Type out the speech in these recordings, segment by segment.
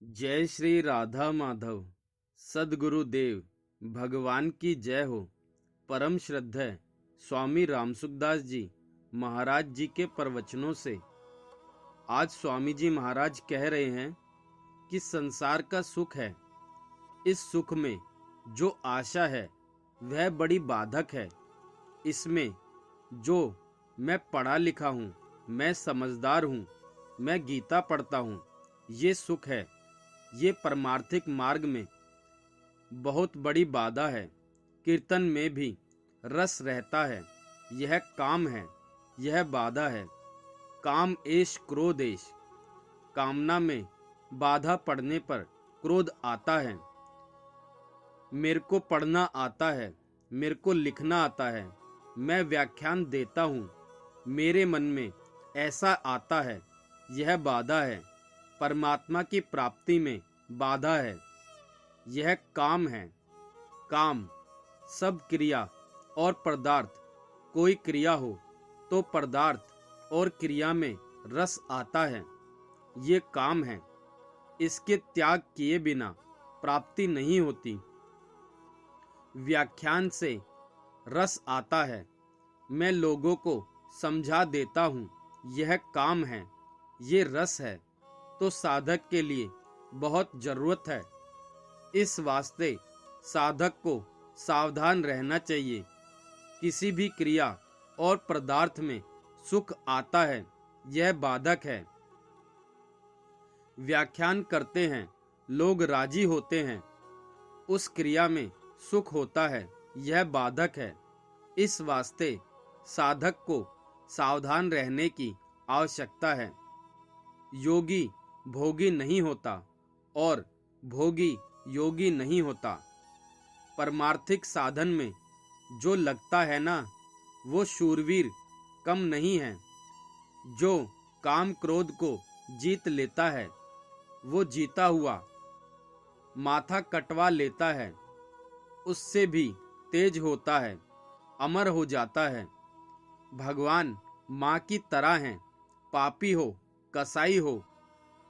जय श्री राधा माधव। सद्गुरु देव भगवान की जय हो। परम श्रद्धेय स्वामी रामसुखदास जी महाराज जी के प्रवचनों से आज स्वामी जी महाराज कह रहे हैं कि संसार का सुख है, इस सुख में जो आशा है वह बड़ी बाधक है। इसमें जो मैं पढ़ा लिखा हूँ, मैं समझदार हूँ, मैं गीता पढ़ता हूँ, ये सुख है, ये परमार्थिक मार्ग में बहुत बड़ी बाधा है। कीर्तन में भी रस रहता है, यह काम है, यह बाधा है। काम एश क्रोध एश, कामना में बाधा पड़ने पर क्रोध आता है। मेरे को पढ़ना आता है, मेरे को लिखना आता है, मैं व्याख्यान देता हूँ, मेरे मन में ऐसा आता है, यह बाधा है। परमात्मा की प्राप्ति में बाधा है, यह काम है। काम सब क्रिया और पदार्थ, कोई क्रिया हो तो पदार्थ और क्रिया में रस आता है, ये काम है। इसके त्याग किए बिना प्राप्ति नहीं होती। व्याख्यान से रस आता है, मैं लोगों को समझा देता हूँ, यह काम है, ये रस है। तो साधक के लिए बहुत जरूरत है। इस वास्ते साधक को सावधान रहना चाहिए। किसी भी क्रिया और पदार्थ में सुख आता है, यह बाधक है। व्याख्यान करते हैं, लोग राजी होते हैं, उस क्रिया में सुख होता है, यह बाधक है। इस वास्ते साधक को सावधान रहने की आवश्यकता है। योगी भोगी नहीं होता और भोगी योगी नहीं होता। परमार्थिक साधन में जो लगता है ना, वो शूरवीर कम नहीं है। जो काम क्रोध को जीत लेता है, वो जीता हुआ माथा कटवा लेता है, उससे भी तेज होता है, अमर हो जाता है। भगवान माँ की तरह हैं, पापी हो कसाई हो,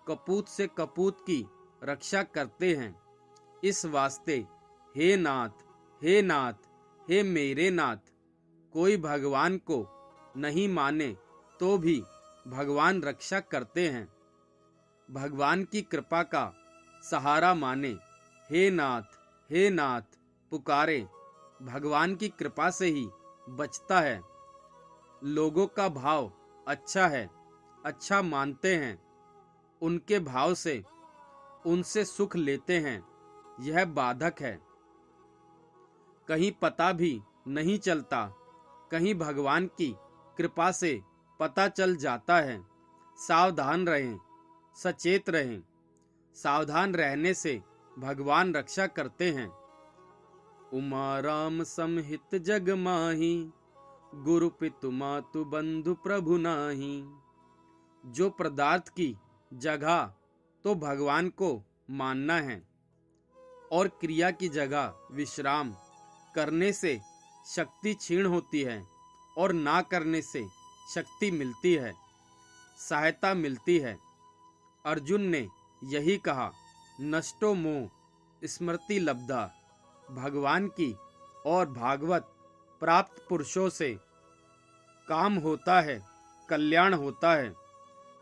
कपूत से कपूत की रक्षा करते हैं। इस वास्ते हे नाथ, हे नाथ, हे मेरे नाथ, कोई भगवान को नहीं माने तो भी भगवान रक्षा करते हैं। भगवान की कृपा का सहारा माने, हे नाथ, हे नाथ पुकारे, भगवान की कृपा से ही बचता है। लोगों का भाव अच्छा है, अच्छा मानते हैं, उनके भाव से उनसे सुख लेते हैं, यह बाधक है। कहीं पता भी नहीं चलता, कहीं भगवान की कृपा से पता चल जाता है। सावधान रहें, सचेत रहें। सावधान रहने से भगवान रक्षा करते हैं। उमा राम समहित जग माही, गुरु पितु मातु बंधु प्रभु नाही। जो पदार्थ की जगह तो भगवान को मानना है और क्रिया की जगह विश्राम करने से शक्ति क्षीण होती है और ना करने से शक्ति मिलती है, सहायता मिलती है। अर्जुन ने यही कहा, नष्टो मोह स्मृति लब्धा। भगवान की और भागवत प्राप्त पुरुषों से काम होता है, कल्याण होता है।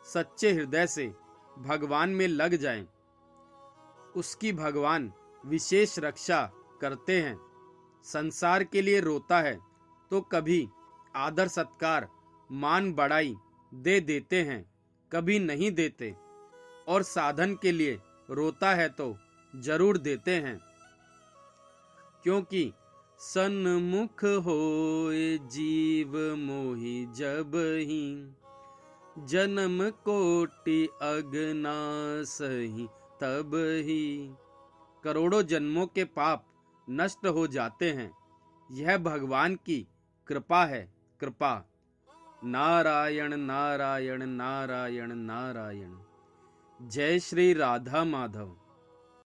सच्चे हृदय से भगवान में लग जाएं, उसकी भगवान विशेष रक्षा करते हैं। संसार के लिए रोता है तो कभी आदर सत्कार मान बढ़ाई दे देते हैं, कभी नहीं देते। और साधन के लिए रोता है तो जरूर देते हैं, क्योंकि सन्मुख होए जीव मोहि जब ही, जन्म कोटि अगना सही तब ही। करोड़ों जन्मों के पाप नष्ट हो जाते हैं, यह भगवान की कृपा है, कृपा। नारायण नारायण नारायण नारायण। जय श्री राधा माधव।